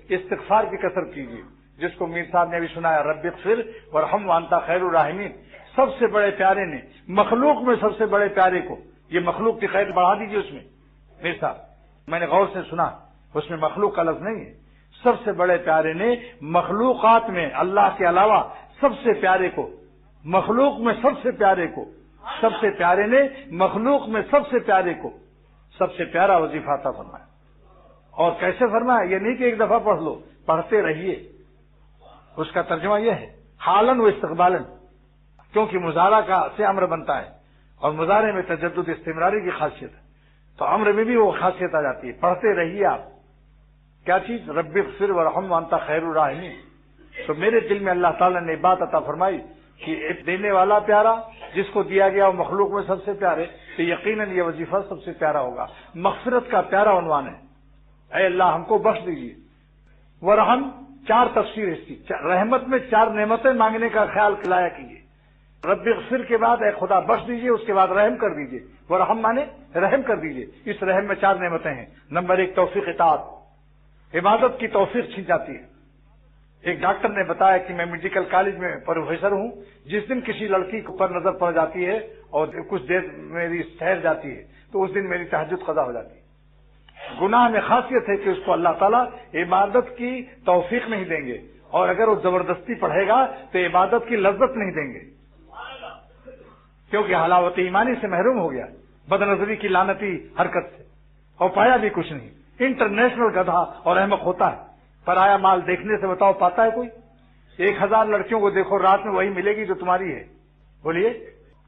استغفار کی کثرت کیجیے، جس کو میر صاحب نے بھی سنایا، رب اغفر وارحم وانت خیر الراحمین۔ سب سے بڑے پیارے نے، مخلوق میں سب سے بڑے پیارے کو، یہ مخلوق کی خیر بڑھا دیجیے اس میں میر صاحب، میں نے غور سے سنا، اس میں مخلوق کا لفظ نہیں ہے۔ سب سے بڑے پیارے نے مخلوقات میں اللہ کے علاوہ سب سے پیارے کو، مخلوق میں سب سے پیارے کو، سب سے پیارے نے مخلوق میں سب سے پیارے کو سب سے پیارا وظیفہ عطا فرمایا۔ اور کیسے فرمایا؟ یہ نہیں کہ ایک دفعہ پڑھ لو، پڑھتے رہیے۔ اس کا ترجمہ یہ ہے حالن و استقبالن، کیونکہ مضارع کا سے امر بنتا ہے اور مضارع میں تجدد استمراری کی خاصیت ہے، تو امر میں بھی وہ خاصیت آ جاتی ہے، پڑھتے رہیے آپ۔ کیا چیز؟ رب اغفر وارحم وانت خیر الراحمین۔ تو میرے دل میں اللہ تعالیٰ نے بات عطا فرمائی کہ ایک دینے والا پیارا، جس کو دیا گیا وہ مخلوق میں سب سے پیارے، تو یقیناً یہ وظیفہ سب سے پیارا ہوگا۔ مغفرت کا پیارا عنوان ہے، اے اللہ ہم کو بخش دیجیے۔ ورحم، چار تفسیر اس کی، رحمت میں چار نعمتیں مانگنے کا خیال لایا کیجیے۔ رب اغفر کے بعد اے خدا بخش دیجیے، اس کے بعد رحم کر دیجیے۔ ورحم مانے رحم کر دیجیے۔ اس رحم میں چار نعمتیں ہیں۔ نمبر ایک، توفیق اطاعت، عبادت کی توفیق چھن جاتی ہے۔ ایک ڈاکٹر نے بتایا کہ میں میڈیکل کالج میں پروفیسر ہوں، جس دن کسی لڑکی پر نظر پڑ جاتی ہے اور کچھ دیر میری ٹھہر جاتی ہے تو اس دن میری تہجد قضا ہو جاتی ہے۔ گناہ میں خاصیت ہے کہ اس کو اللہ تعالیٰ عبادت کی توفیق نہیں دیں گے، اور اگر وہ زبردستی پڑھے گا تو عبادت کی لذت نہیں دیں گے، کیونکہ حلاوت ایمانی سے محروم ہو گیا، بد نظری کی لعنتی حرکت سے، اور پایا بھی کچھ نہیں۔ انٹرنیشنل گدھا اور احمق ہوتا ہے، پرایا مال دیکھنے سے بتاؤ پاتا ہے کوئی؟ 1000 لڑکیوں کو دیکھو، رات میں وہی ملے گی جو تمہاری ہے، بولیے،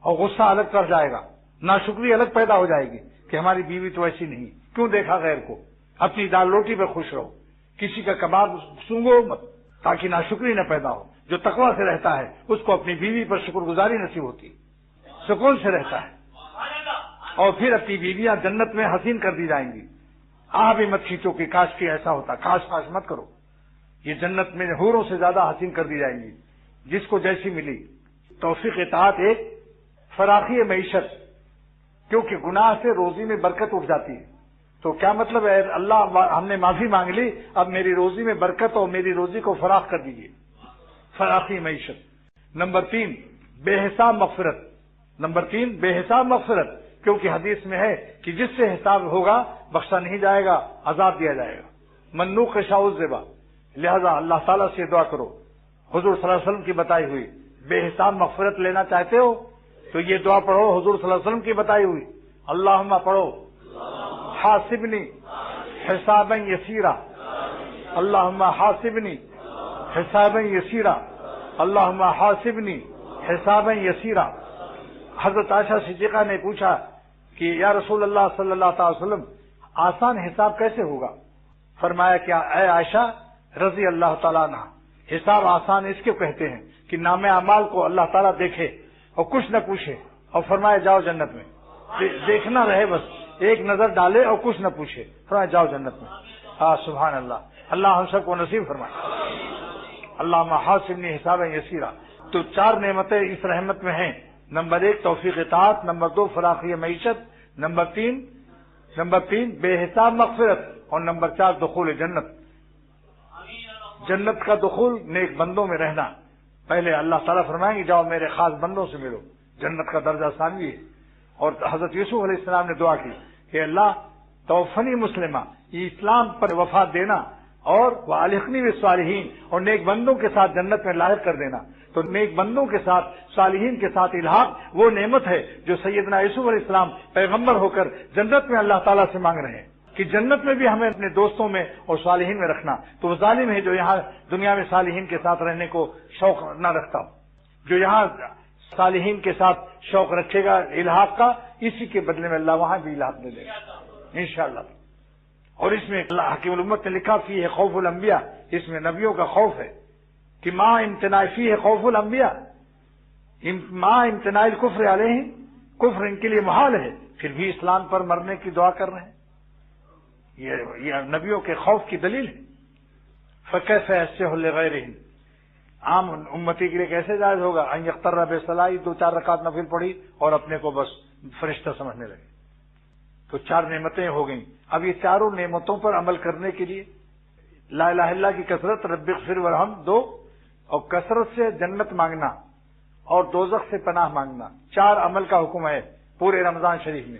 اور غصہ الگ کر جائے گا، ناشکری الگ پیدا ہو جائے گی کہ ہماری بیوی تو ایسی نہیں، کیوں دیکھا غیر کو؟ اپنی دال روٹی پہ خوش رہو، کسی کا کباب سونگو مت تاکہ ناشکری نہ پیدا ہو۔ جو تقویٰ سے رہتا ہے اس کو اپنی بیوی پر شکر گزاری نصیب ہوتی ہے، سکون سے رہتا ہے، اور پھر اپنی بیویاں جنت میں حسین کر دی جائیں گی۔ بھی مت کھینچو کہ کاش کی ایسا ہوتا، کاش مت کرو، یہ جنت میں حوروں سے زیادہ حسین کر دی جائیں گی، جس کو جیسی ملی۔ توفیق اطاعت ایک، فراخی معیشت، کیونکہ گناہ سے روزی میں برکت اٹھ جاتی ہے، تو کیا مطلب ہے؟ اللہ ہم نے معافی مانگ لی، اب میری روزی میں برکت اور میری روزی کو فراخ کر دیجیے، فراخی معیشت۔ نمبر 3، بے حساب مغفرت، نمبر 3 بے حساب مغفرت، کیونکہ حدیث میں ہے کہ جس سے حساب ہوگا بخشا نہیں جائے گا، عذاب دیا جائے گا۔ منوق شاء الزبا، لہذا اللہ تعالیٰ سے دعا کرو، حضور صلی اللہ علیہ وسلم کی بتائی ہوئی بے حساب مغفرت لینا چاہتے ہو تو یہ دعا پڑھو، حضور صلی اللہ علیہ وسلم کی بتائی ہوئی، اللہم پڑھو حاسبنی حسابا یسیرا، اللہم حاسبنی حسابا یسیرا، اللہم حاسبنی حسابا یسیرا۔ حضرت عائشہ صدیقہ نے پوچھا کہ یا رسول اللہ صلی اللہ تعالی وسلم، آسان حساب کیسے ہوگا؟ فرمایا کہ اے عائشہ رضی اللہ تعالیٰ عنہ، حساب آسان اس کو کہتے ہیں کہ نام اعمال کو اللہ تعالیٰ دیکھے اور کچھ نہ پوچھے، اور فرمایا جاؤ جنت میں، دیکھنا رہے بس، ایک نظر ڈالے اور کچھ نہ پوچھے، فرمایا جاؤ جنت میں۔ سبحان اللہ، اللہ ہم سب کو نصیب فرمائے۔ اللہم حاسبنی حسابا یسیرا۔ تو 4 نعمتیں اس رحمت میں ہیں، نمبر 1 توفیق اطاعت، نمبر 2 فراخی معیشت، نمبر 3 بے حساب مغفرت، اور نمبر 4 دخول جنت، جنت کا دخول نیک بندوں میں رہنا۔ پہلے اللہ تعالیٰ فرمائیں گے جاؤ میرے خاص بندوں سے ملو، جنت کا درجہ ثانوی ہے۔ اور حضرت یوسف علیہ السلام نے دعا کی کہ اللہ توفنی مسلمہ، یہ اسلام پر وفات دینا، اور والحقنی بالصالحین، اور نیک بندوں کے ساتھ جنت میں لاحق کر دینا۔ تو نیک بندوں کے ساتھ، صالحین کے ساتھ الحاق وہ نعمت ہے جو سیدنا یوسف علیہ السلام پیغمبر ہو کر جنت میں اللہ تعالیٰ سے مانگ رہے ہیں کہ جنت میں بھی ہمیں اپنے دوستوں میں اور صالحین میں رکھنا۔ تو وہ ظالم ہے جو یہاں دنیا میں صالحین کے ساتھ رہنے کو شوق نہ رکھتا، جو یہاں صالحین کے ساتھ شوق رکھے گا الحاق کا، اسی کے بدلے میں اللہ وہاں بھی الحاق دے گا انشاءاللہ۔ اور اس میں اللہ حکیم الامت نے لکھا فی ہے خوف الانبیاء، اس میں نبیوں کا خوف ہے کہ ماں امتناع فی ہے خوف الانبیاء، ماں امتناع الکفر علیہم، کفر ان کے لیے محال ہے، پھر بھی اسلام پر مرنے کی دعا کر رہے ہیں، یہ نبیوں کے خوف کی دلیل ہے۔ فکیف یصح لغیرہم، عام امتی کے لیے کیسے جائز ہوگا ان یقتر بصلاۃ، 2-4 رکعت نفل پڑھی اور اپنے کو بس فرشتہ سمجھنے لگے۔ تو 4 نعمتیں ہو گئیں۔ اب یہ چاروں نعمتوں پر عمل کرنے کے لیے لا الہ الا اللہ کی کثرت، رب اغفر ورحم 2، اور کثرت سے جنت مانگنا اور دوزخ سے پناہ مانگنا، 4 عمل کا حکم ہے پورے رمضان شریف میں۔